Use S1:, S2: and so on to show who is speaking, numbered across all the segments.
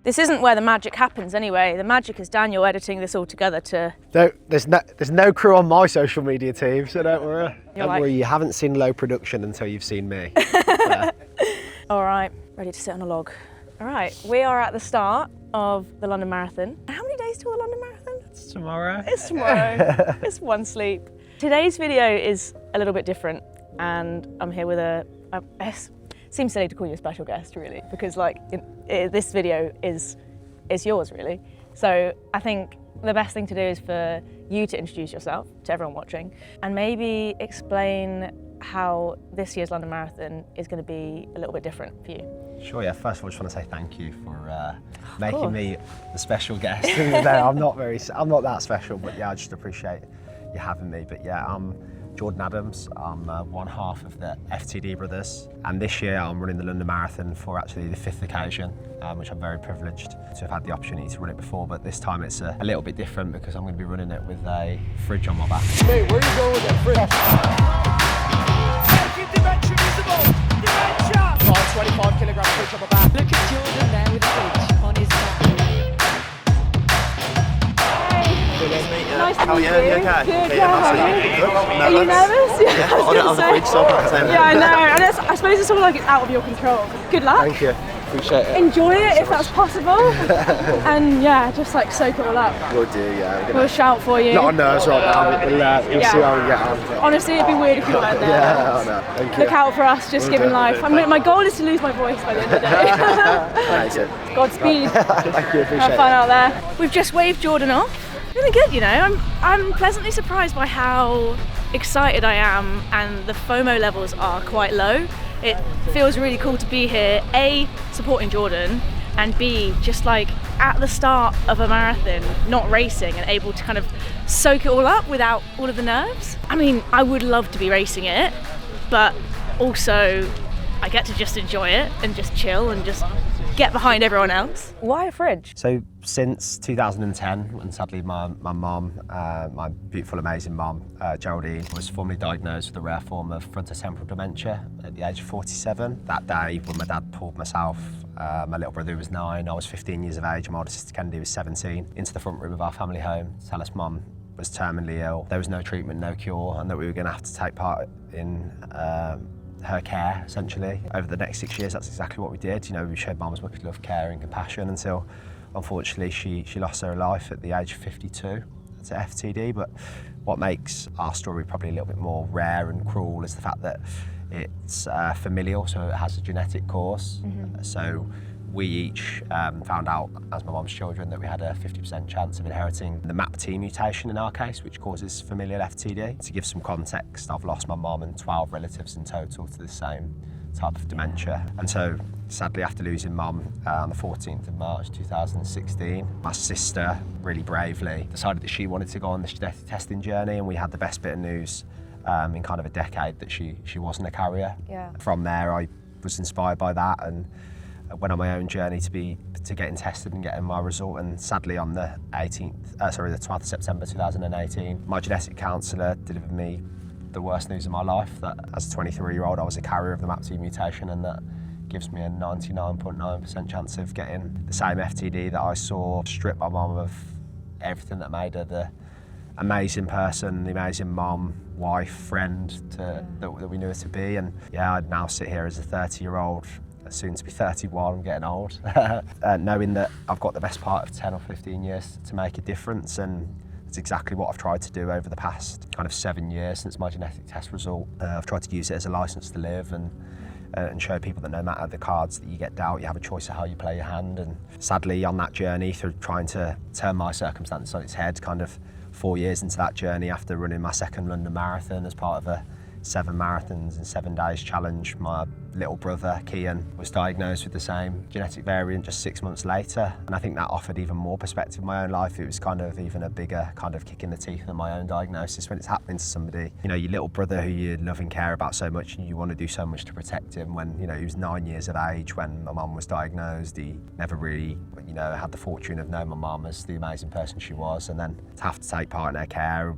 S1: This isn't where the magic happens anyway. The magic is Daniel editing this all together to...
S2: There's no crew on my social media team, so don't worry.
S1: You're
S2: Don't worry, you haven't seen low production until you've seen me.
S1: All right, ready to sit on a log. All right, we are at the start of the London Marathon. How many days till the London Marathon?
S2: It's tomorrow.
S1: It's tomorrow. It's one sleep. Today's video is a little bit different, and I'm here with it seems silly to call you a special guest, really, because this video is yours, really. So I think the best thing to do is for you to introduce yourself to everyone watching, and maybe explain how this year's London Marathon is going to be a little bit different for you.
S2: Sure, yeah. First of all, I just want to say thank you for making me the special guest. I'm not that special, but yeah, I just appreciate you having me. But yeah, I'm Jordan Adams. I'm one half of the FTD brothers, and this year I'm running the London Marathon for actually the 5th occasion, which I'm very privileged to have had the opportunity to run it before. But this time it's a little bit different because I'm going to be running it with a fridge on my back.
S3: Hey, where are you going with that fridge? Keep dimension visible. Dimension. 25 kilogram fridge on my back.
S4: Look at Jordan there with the fridge on his back.
S1: Nice to
S5: How are
S1: meet
S5: you?
S1: you.
S5: You okay?
S1: Good,
S5: Yeah,
S1: how are you? Are you nervous? Yeah, I was
S5: On
S1: gonna
S5: the
S1: say.
S5: fridge, so I can't
S1: Yeah, I know. And I suppose it's all like it's out of your control. Good luck.
S2: Thank you. Appreciate it.
S1: Enjoy it if that's possible. And yeah, just like soak it all up.
S2: We'll do, yeah.
S1: We'll shout for you.
S2: Not on nerves right now, but we'll see how we get on.
S1: Honestly, it'd be weird if you weren't there.
S2: Yeah, I know. Thank you.
S1: Look out for us, just giving life. My goal is to lose my voice by the end of the day.
S2: Amazing.
S1: Godspeed.
S2: Thank you, appreciate
S1: Have fun
S2: it.
S1: out there. We've just waved Jordan off. Really good, you know. I'm pleasantly surprised by how excited I am, and the FOMO levels are quite low. It feels really cool to be here, A, supporting Jordan, and B, just like at the start of a marathon, not racing, and able to kind of soak it all up without all of the nerves. I mean, I would love to be racing it, but also I get to just enjoy it and just chill and just get behind everyone else. Why a fridge?
S2: So since 2010, when sadly my mum, my beautiful, amazing mum, Geraldine, was formally diagnosed with a rare form of frontotemporal dementia at the age of 47. That day, when my dad pulled myself, my little brother who was 9, I was 15 years of age, and my older sister Kennedy was 17, into the front room of our family home to tell us mum was terminally ill. There was no treatment, no cure, and that we were going to have to take part in her care, essentially. Over the next 6 years, that's exactly what we did. You know, we showed mum as much love, care and compassion until, unfortunately, she lost her life at the age of 52 to FTD. But what makes our story probably a little bit more rare and cruel is the fact that it's familial, so it has a genetic cause. So we each found out, as my mum's children, that we had a 50% chance of inheriting the MAPT mutation in our case, which causes familial FTD. To give some context, I've lost my mum and 12 relatives in total to the same type of dementia. And so, sadly, after losing mum on the 14th of March 2016, my sister, really bravely, decided that she wanted to go on this genetic testing journey, and we had the best bit of news in kind of a decade that she wasn't a carrier.
S1: Yeah.
S2: From there, I was inspired by that and went on my own journey to getting tested and getting my result. And sadly, on the 12th of September 2018, my genetic counsellor delivered me the worst news of my life, that as a 23-year-old I was a carrier of the MAPT mutation, and that gives me a 99.9% chance of getting the same FTD that I saw strip my mum of everything that made her the amazing person, the amazing mum, wife, friend that we knew her to be. And yeah, I'd now sit here as a 30-year-old, soon to be 31, getting old, knowing that I've got the best part of 10 or 15 years to make a difference. And it's exactly what I've tried to do over the past kind of 7 years since my genetic test result. I've tried to use it as a license to live and show people that no matter the cards that you get dealt, you have a choice of how you play your hand. And sadly, on that journey, through trying to turn my circumstances on its head, kind of 4 years into that journey, after running my second London Marathon as part of a 7 marathons in 7 days challenge, my little brother Kian was diagnosed with the same genetic variant just 6 months later, and I think that offered even more perspective in my own life. It was kind of even a bigger kind of kick in the teeth than my own diagnosis when it's happening to somebody, you know, your little brother who you love and care about so much, and you want to do so much to protect him. When, you know, he was 9 years of age when my mum was diagnosed. He never really, you know, had the fortune of knowing my mum as the amazing person she was, and then to have to take part in her care,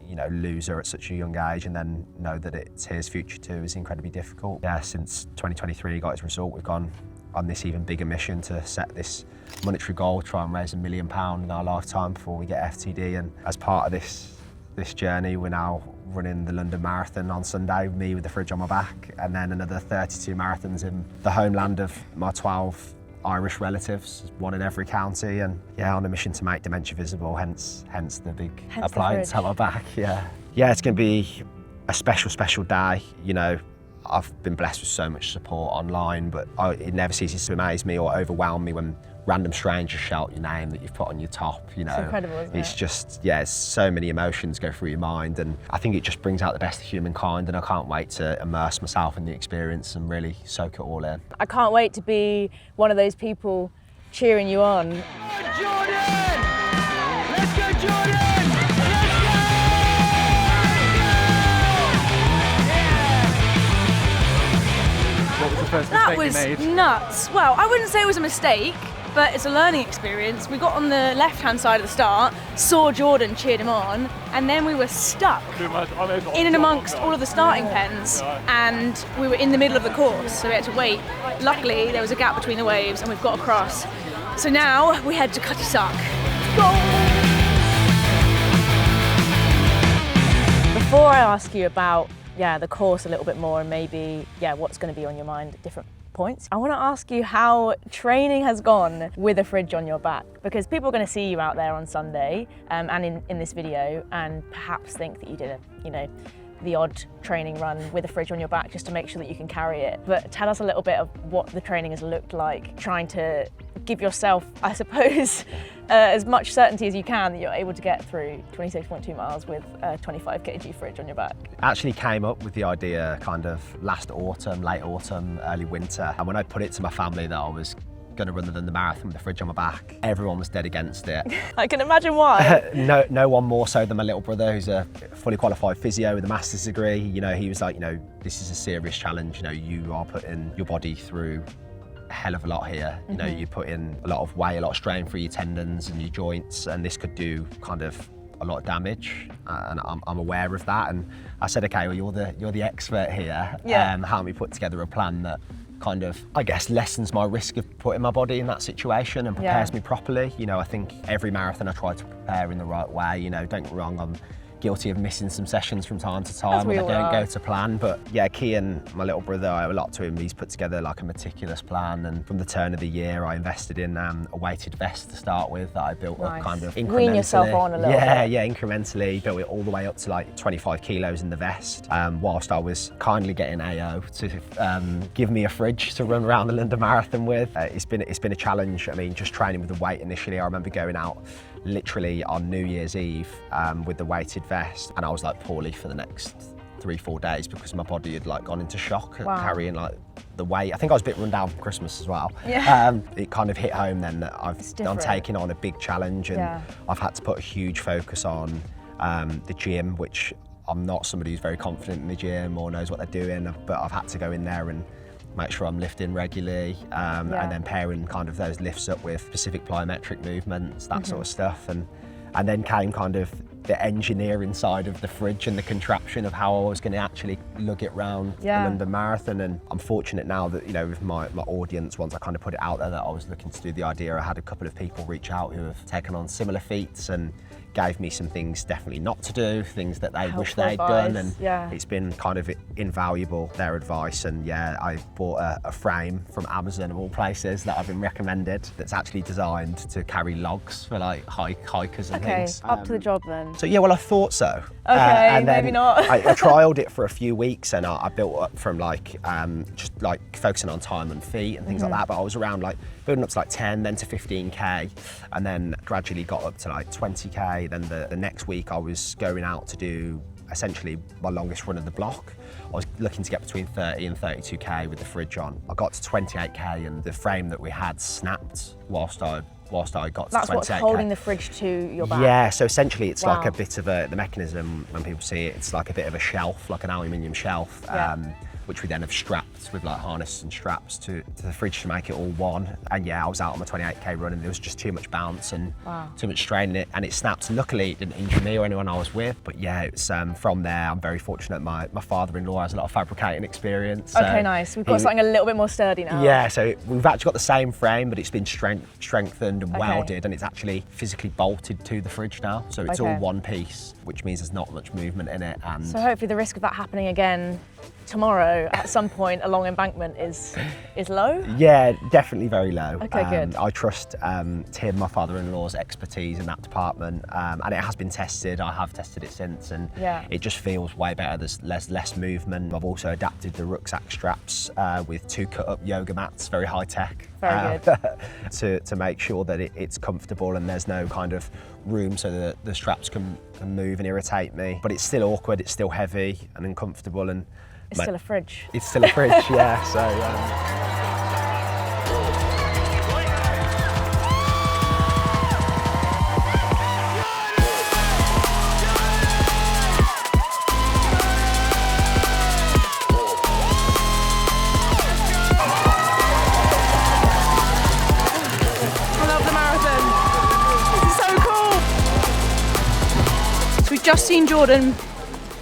S2: you know, lose her at such a young age and then know that it's his future too is incredibly difficult. Yeah, since 2023 he got his result, we've gone on this even bigger mission to set this monetary goal, try and raise £1 million in our lifetime before we get FTD. And as part of this journey, we're now running the London Marathon on Sunday, me with the fridge on my back, and then another 32 marathons in the homeland of my 12 Irish relatives, one in every county, and yeah, on a mission to make dementia visible, hence the big appliance on my back. Yeah, it's going to be a special day. You know, I've been blessed with so much support online, but it never ceases to amaze me or overwhelm me when random strangers shout your name that you've put on your top. You know,
S1: it's incredible, isn't it?
S2: It's just, yeah, so many emotions go through your mind, and I think it just brings out the best of humankind, and I can't wait to immerse myself in the experience and really soak it all in.
S1: I can't wait to be one of those people cheering you on.
S3: Jordan! Let's go, Jordan!
S5: What was the first
S1: That
S5: mistake
S1: was
S5: you made?
S1: nuts. Well, I wouldn't say it was a mistake, but it's a learning experience. We got on the left-hand side of the start, saw Jordan, cheered him on, and then we were stuck in and amongst all of the starting pens, and we were in the middle of the course, so we had to wait. Luckily, there was a gap between the waves, and we've got across. So now we head to Cutty-Sark. Before I ask you about the course a little bit more, and maybe what's going to be on your mind at different points, I want to ask you how training has gone with a fridge on your back, because people are going to see you out there on Sunday and in this video, and perhaps think that you did the odd training run with a fridge on your back just to make sure that you can carry it. But tell us a little bit of what the training has looked like, trying to give yourself, I suppose, as much certainty as you can that you're able to get through 26.2 miles with a 25 kg fridge on your back.
S2: I actually came up with the idea kind of last autumn, late autumn, early winter, and when I put it to my family that I was going to run the marathon with the fridge on my back, everyone was dead against it.
S1: I can imagine why.
S2: No one more so than my little brother, who's a fully qualified physio with a master's degree. You know, he was like, this is a serious challenge. You know, you are putting your body through a hell of a lot here. You know, you put in a lot of weight, a lot of strain through your tendons and your joints, and this could do kind of a lot of damage, and I'm aware of that. And I said, okay, well, you're the expert here. Help me put together a plan that kind of, I guess, lessens my risk of putting my body in that situation and prepares me properly. You know, I think every marathon I try to prepare in the right way. You know, don't get me wrong, I'm guilty of missing some sessions from time to time when they don't go to plan. But yeah, Cian, my little brother, I owe a lot to him. He's put together like a meticulous plan, and from the turn of the year I invested in a weighted vest to start with that I built up kind of incrementally.
S1: Wean yourself on a little bit.
S2: Yeah, incrementally, built it all the way up to like 25 kilos in the vest, whilst I was kindly getting AO to give me a fridge to run around the London Marathon with. It's been a challenge. I mean, just training with the weight initially, I remember going out literally on New Year's Eve with the weighted vest, and I was like poorly for the next 3-4 days because my body had like gone into shock carrying like the weight. I think I was a bit run down from Christmas as well. It kind of hit home then that I'm taking on a big challenge, and I've had to put a huge focus on the gym, which I'm not somebody who's very confident in the gym or knows what they're doing, but I've had to go in there and make sure I'm lifting regularly, and then pairing kind of those lifts up with specific plyometric movements, that sort of stuff. And then came kind of the engineering side of the fridge and the contraption of how I was going to actually lug it round the London Marathon. And I'm fortunate now that, you know, with my audience, once I kind of put it out there that I was looking to do the idea, I had a couple of people reach out who have taken on similar feats and gave me some things definitely not to do, things that they wish they'd done, and it's been kind of invaluable, their advice. And I bought a frame from Amazon of all places that I've been recommended that's actually designed to carry logs for like hikers and things.
S1: Up to the job then.
S2: So well, I thought so.
S1: And then maybe not.
S2: I trialled it for a few weeks, and I built up from like just like focusing on time and feet and things like that, but I was around like building up to like 10, then to 15k, and then gradually got up to like 20k. Then the next week I was going out to do essentially my longest run of the block. I was looking to get between 30 and 32k with the fridge on. I got to 28k and the frame that we had snapped whilst I got to 28k.
S1: That's what's holding the fridge to your back?
S2: Yeah, so essentially it's like a bit of the mechanism, when people see it, it's like a bit of a shelf, like an aluminium shelf, which we then have strapped with like harness and straps to the fridge to make it all one. And yeah, I was out on my 28k run and there was just too much bounce and too much strain in it, and it snapped. And luckily it didn't injure me or anyone I was with. But yeah, it's from there I'm very fortunate. My father-in-law has a lot of fabricating experience.
S1: Okay, nice. We've got something a little bit more sturdy now.
S2: Yeah, so we've actually got the same frame, but it's been strengthened and welded, and it's actually physically bolted to the fridge now. So it's all one piece, which means there's not much movement in it. And
S1: so hopefully the risk of that happening again tomorrow at some point along embankment is low?
S2: Yeah, definitely very low.
S1: Okay, good.
S2: I trust Tim, my father-in-law's expertise in that department, and it has been tested. I have tested it since, and it just feels way better. There's less movement. I've also adapted the rucksack straps with 2 cut-up yoga mats, very high tech.
S1: Very good.
S2: to make sure that it's comfortable and there's no kind of room so that the straps can move and irritate me. But it's still awkward, it's still heavy and uncomfortable, and
S1: it's still a fridge.
S2: It's still a fridge, yeah. So.
S1: We've just seen Jordan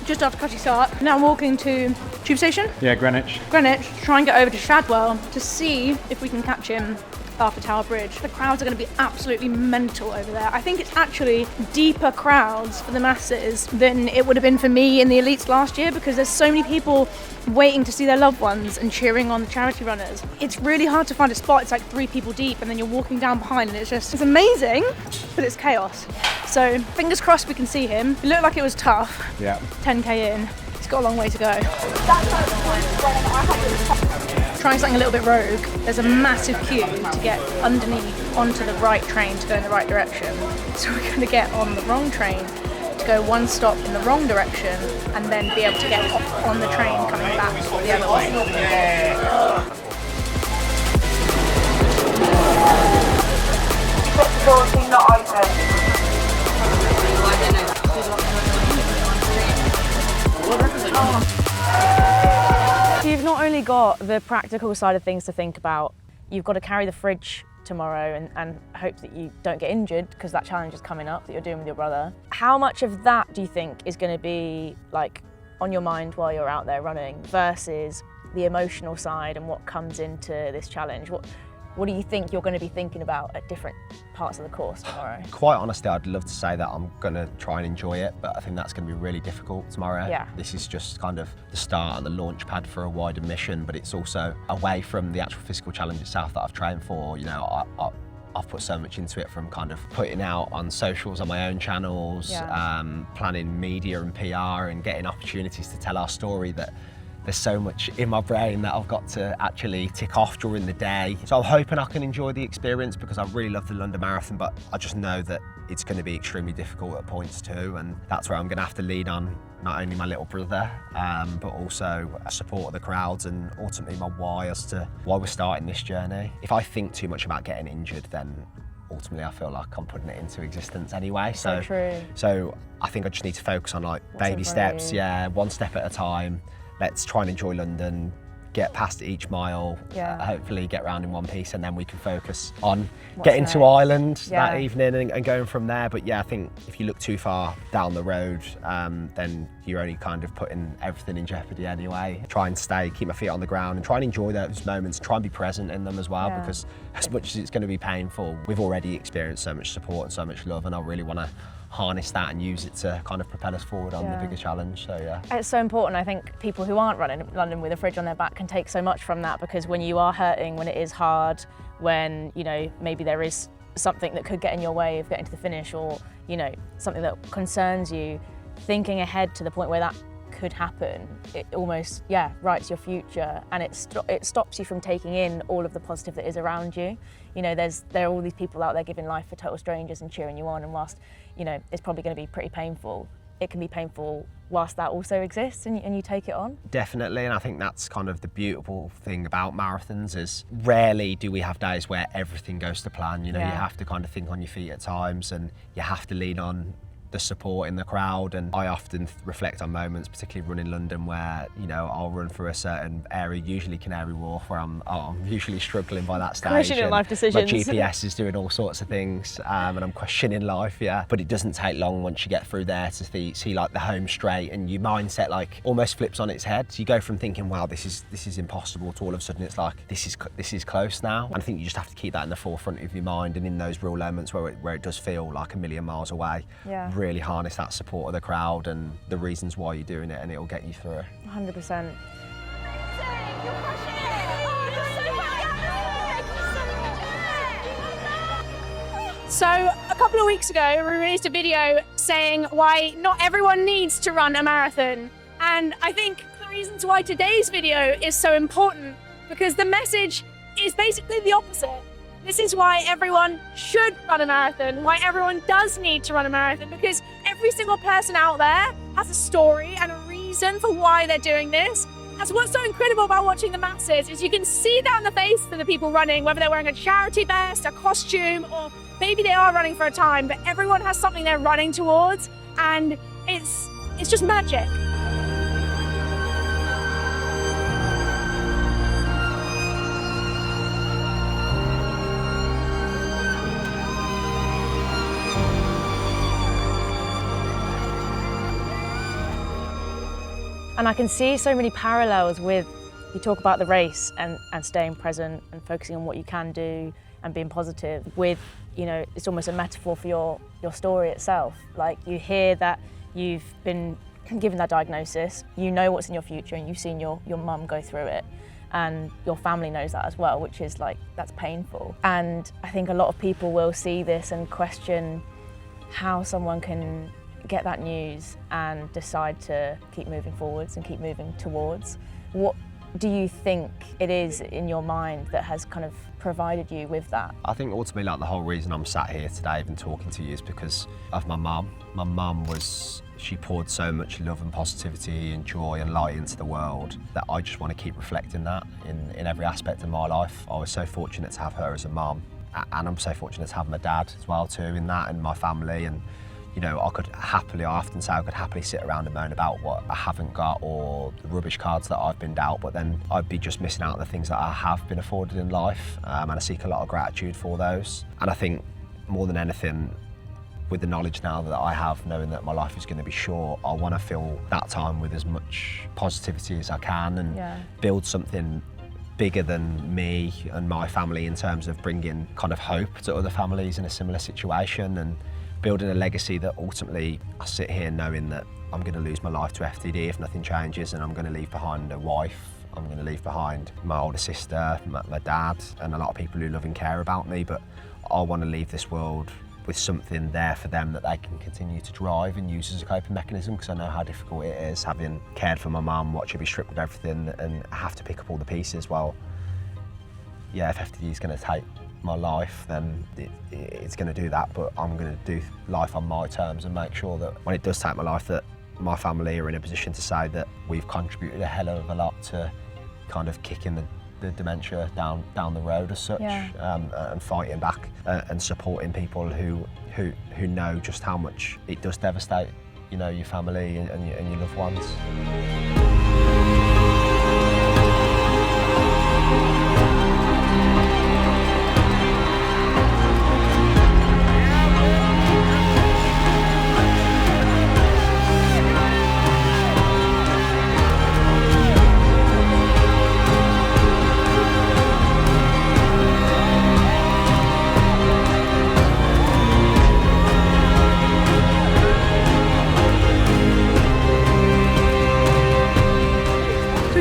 S1: just after Cutty start. Now I'm walking to Tube Station.
S5: Yeah, Greenwich.
S1: Greenwich, to try and get over to Shadwell to see if we can catch him after Tower Bridge. The crowds are going to be absolutely mental over there. I think it's actually deeper crowds for the masses than it would have been for me in the elites last year, because there's so many people waiting to see their loved ones and cheering on the charity runners. It's really hard to find a spot. It's like 3 people deep and then you're walking down behind, and it's amazing, but it's chaos. So fingers crossed we can see him. It looked like it was tough.
S2: Yeah.
S1: 10k in. He's got a long way to go. Trying something a little bit rogue. There's a massive queue to get underneath onto the right train to go in the right direction. So we're going to get on the wrong train to go 1 stop in the wrong direction and then be able to get off on the train coming back the other way. You've not only got the practical side of things to think about, you've got to carry the fridge tomorrow and hope that you don't get injured, because that challenge is coming up that you're doing with your brother. How much of that do you think is going to be like on your mind while you're out there running versus the emotional side and what comes into this challenge? What do you think you're going to be thinking about at different parts of the course tomorrow? Quite honestly, I'd love to say that I'm going to try and enjoy it, but I think that's going to be really difficult tomorrow. Yeah. This is just kind of the start and the launch pad for a wider mission, but it's also away from the actual physical challenge itself that I've trained for. You know, I've put so much into it, from kind of putting out on socials, on my own channels, planning media and PR and getting opportunities to tell our story, that there's so much in my brain that I've got to actually tick off during the day. So I'm hoping I can enjoy the experience, because I really love the London Marathon, but I just know that it's going to be extremely difficult at points too, and that's where I'm going to have to lean on not only my little brother, but also support of the crowds and ultimately my why as to why we're starting this journey. If I think too much about getting injured, then ultimately I feel like I'm putting it into existence anyway. So true. So I think I just need to focus on like baby steps, 1 step at a time. Let's try and enjoy London, get past each mile, hopefully get round in one piece, and then we can focus on getting to Ireland that evening and going from there. But yeah, I think if you look too far down the road, then you're only kind of putting everything in jeopardy anyway. Try and keep my feet on the ground and try and enjoy those moments, try and be present in them as well, because as much as it's going to be painful, we've already experienced so much support and so much love, and I really want to harness that and use it to kind of propel us forward on the bigger challenge. So it's so important. I think people who aren't running London with a fridge on their back can take so much from that, because when you are hurting, when it is hard, when maybe there is something that could get in your way of getting to the finish, or something that concerns you, thinking ahead to the point where that could happen, it almost writes your future, and it stops you from taking in all of the positive that is around you. There are all these people out there giving life for total strangers and cheering you on, and whilst it's probably going to be pretty painful, it can be painful whilst that also exists and you take it on. Definitely, and I think that's kind of the beautiful thing about marathons, is rarely do we have days where everything goes to plan. You have to kind of think on your feet at times, and you have to lean on
S2: the support in the crowd, and I often reflect on moments, particularly running London, where I'll run through a certain area, usually Canary Wharf, where I'm usually struggling by that stage.
S6: Questioning life decisions.
S2: My GPS is doing all sorts of things, and I'm questioning life. Yeah, but it doesn't take long once you get through there to see like the home straight, and your mindset like almost flips on its head. So you go from thinking, wow, this is impossible, to all of a sudden it's like this is close now. And I think you just have to keep that in the forefront of your mind, and in those real moments where it does feel like a million miles away.
S6: Yeah.
S2: Really harness that support of the crowd and the reasons why you're doing it, and it'll get you through it.
S6: 100%.
S7: So a couple of weeks ago, we released a video saying why not everyone needs to run a marathon. And I think the reasons why today's video is so important, because the message is basically the opposite. This is why everyone should run a marathon, why everyone does need to run a marathon, because every single person out there has a story and a reason for why they're doing this. That's what's so incredible about watching the masses, is you can see down the face of the people running, whether they're wearing a charity vest, a costume, or maybe they are running for a time, but everyone has something they're running towards, and it's just magic.
S6: And I can see so many parallels with, you talk about the race and staying present and focusing on what you can do and being positive with, it's almost a metaphor for your story itself. Like, you hear that you've been given that diagnosis, you know what's in your future, and you've seen your mum go through it, and your family knows that as well, which is like, that's painful. And I think a lot of people will see this and question how someone can get that news and decide to keep moving forwards and keep moving towards. What do you think it is in your mind that has kind of provided you with that?
S2: I think ultimately, like, the whole reason I'm sat here today even talking to you is because of my mum. My mum she poured so much love and positivity and joy and light into the world that I just want to keep reflecting that in every aspect of my life. I was so fortunate to have her as a mum, and I'm so fortunate to have my dad as well too in that, and my family. And I often say I could happily sit around and moan about what I haven't got or the rubbish cards that I've been dealt, but then I'd be just missing out on the things that I have been afforded in life, and I seek a lot of gratitude for those. And I think more than anything, with the knowledge now that I have, knowing that my life is going to be short, I want to fill that time with as much positivity as I can and build something bigger than me and my family in terms of bringing kind of hope to other families in a similar situation, and building a legacy that ultimately I sit here knowing that I'm going to lose my life to FTD if nothing changes, and I'm going to leave behind a wife, I'm going to leave behind my older sister, my dad, and a lot of people who love and care about me, but I want to leave this world with something there for them that they can continue to drive and use as a coping mechanism, because I know how difficult it is having cared for my mum, watch her be stripped of everything and have to pick up all the pieces. Well, yeah, if FTD is going to take my life, then it's going to do that, but I'm going to do life on my terms and make sure that when it does take my life, that my family are in a position to say that we've contributed a hell of a lot to kind of kicking the dementia down the road as such, and fighting back and supporting people who know just how much it does devastate, your family and your loved ones.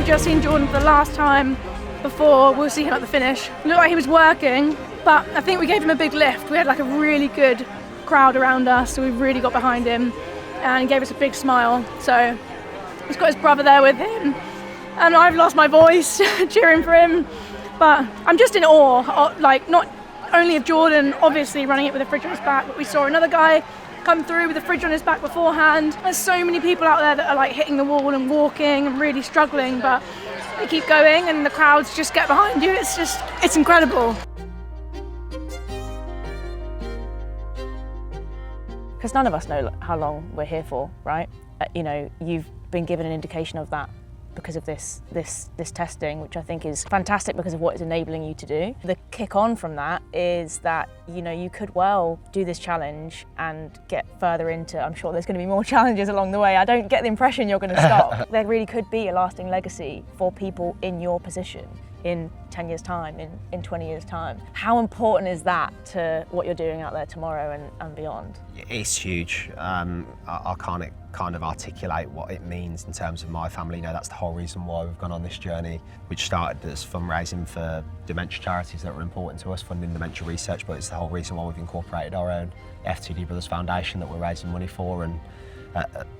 S1: Just seen Jordan for the last time before we'll see him at the finish. It looked like he was working, but I think we gave him a big lift. We had like a really good crowd around us, so we really got behind him, and he gave us a big smile. So he's got his brother there with him, and I've lost my voice cheering for him, but I'm just in awe, like not only of Jordan obviously running it with a fridge on his back, but we saw another guy come through with a fridge on his back beforehand. There's so many people out there that are like hitting the wall and walking and really struggling, but they keep going and the crowds just get behind you. It's incredible.
S6: because none of us know how long we're here for, right? You know, you've been given an indication of that because of this testing, which I think is fantastic because of what it's enabling you to do. The kick on from that is that, you know, you could well do this challenge and get further into, I'm sure there's going to be more challenges along the way. I don't get the impression you're going to stop. There really could be a lasting legacy for people in your position in 10 years' time, in 20 years' time. How important is that to what you're doing out there tomorrow and beyond?
S2: It's huge. I can't kind of articulate what it means in terms of my family. You know, that's the whole reason why we've gone on this journey, which started as fundraising for dementia charities that were important to us, funding dementia research, but it's the whole reason why we've incorporated our own FTD Brothers Foundation that we're raising money for, and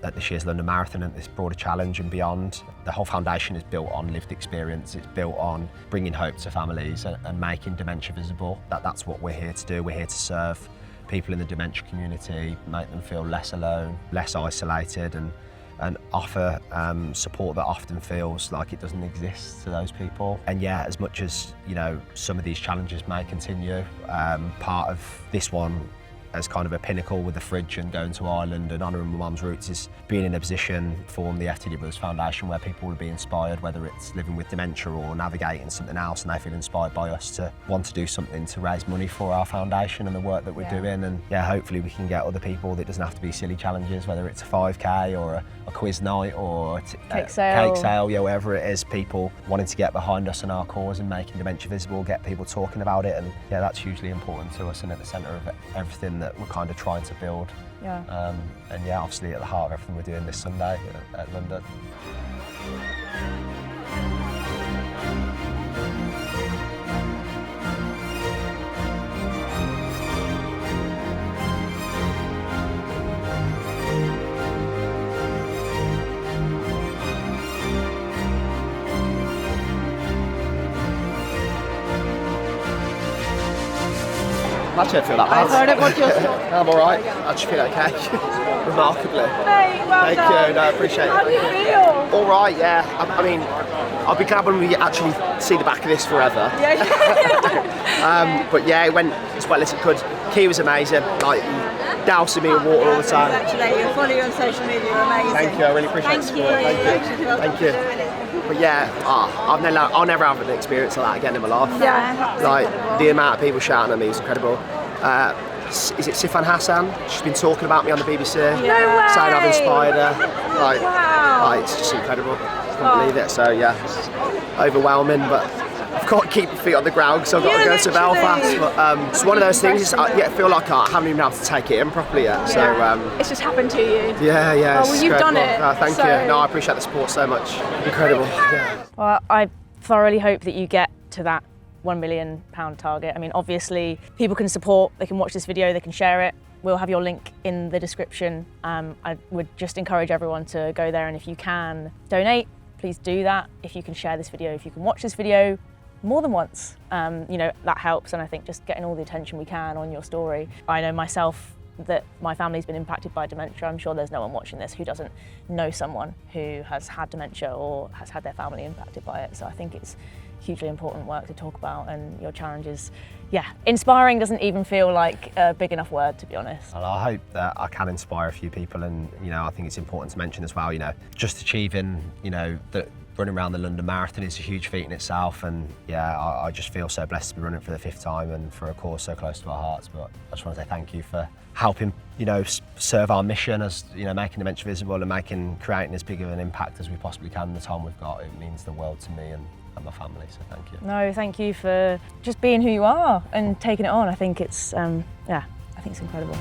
S2: at this year's London Marathon and this broader challenge and beyond. The whole foundation is built on lived experience. It's built on bringing hope to families and making dementia visible. That's what we're here to do. We're here to serve people in the dementia community, make them feel less alone, less isolated, and offer support that often feels like it doesn't exist to those people. And yeah, as much as, you know, some of these challenges may continue, part of this one as kind of a pinnacle with the fridge and going to Ireland and honouring my mum's roots is being in a position to form the FTD Brothers Foundation where people will be inspired, whether it's living with dementia or navigating something else, and they feel inspired by us to want to do something to raise money for our foundation and the work that we're doing. And yeah, hopefully we can get other people, that doesn't have to be silly challenges, whether it's a 5K or a quiz night or a
S6: cake sale,
S2: yeah, wherever it is, people wanting to get behind us and our cause and making dementia visible, get people talking about it. And yeah, that's hugely important to us and at the centre of everything that we're kind of trying to build.
S6: Yeah.
S2: And yeah, obviously at the heart of everything we're doing this Sunday at London.
S8: Actually, I feel that bad.
S6: I've heard about your story.
S8: I'm all right. I just feel okay. Remarkably.
S6: Hey, well
S8: Thank
S6: done.
S8: you. No, I appreciate it.
S6: How do you feel?
S8: All right, yeah. I mean, I'll be glad when we actually see the back of this forever.
S6: Yeah.
S8: But yeah, it went as well as it could. Key was amazing. Like, dousing me in water all the time.
S9: Congratulate you. Follow you on social media. You're amazing.
S8: Thank you. I really appreciate the support. Thank you. But yeah, I'll never have an experience like that again in my life.
S6: Yeah.
S8: Like, the amount of people shouting at me was incredible. Is it Sifan Hassan? She's been talking about me on the BBC.
S6: No way.
S8: Saying I've inspired her. Like,
S6: Wow.
S8: like, it's just incredible. I can't believe it. So yeah, it's overwhelming, but I've got to keep my feet on the ground because I've got to go to Belfast. But it's one of those things. I feel like I haven't even been able to take it in properly yet. So
S7: It's just happened to you.
S8: yeah,
S7: Oh, well, you've done
S8: incredible.
S7: it,
S8: Thank
S7: so-
S8: you. No, I appreciate the support so much. Incredible. Yeah.
S6: Well, I thoroughly hope that you get to that £1 million target. I mean, obviously, people can support, they can watch this video, they can share it. We'll have your link in the description. I would just encourage everyone to go there, and if you can donate, please do that. If you can share this video, if you can watch this video more than once, you know, that helps. And I think just getting all the attention we can on your story. I know myself that my family's been impacted by dementia. I'm sure there's no one watching this who doesn't know someone who has had dementia or has had their family impacted by it. So I think it's hugely important work to talk about, and your challenges, yeah, inspiring doesn't even feel like a big enough word, to be honest.
S2: Well, I hope that I can inspire a few people, and you know, I think it's important to mention as well, you know, just achieving, you know, that running around the London Marathon is a huge feat in itself, and yeah, I just feel so blessed to be running for the 5th time and for a cause so close to our hearts. But I just want to say thank you for helping, you know, serve our mission as, you know, making dementia visible and creating as big of an impact as we possibly can in the time we've got. It means the world to me and my family, so thank you.
S6: No, thank you for just being who you are and taking it on. I think it's, yeah, I think it's incredible.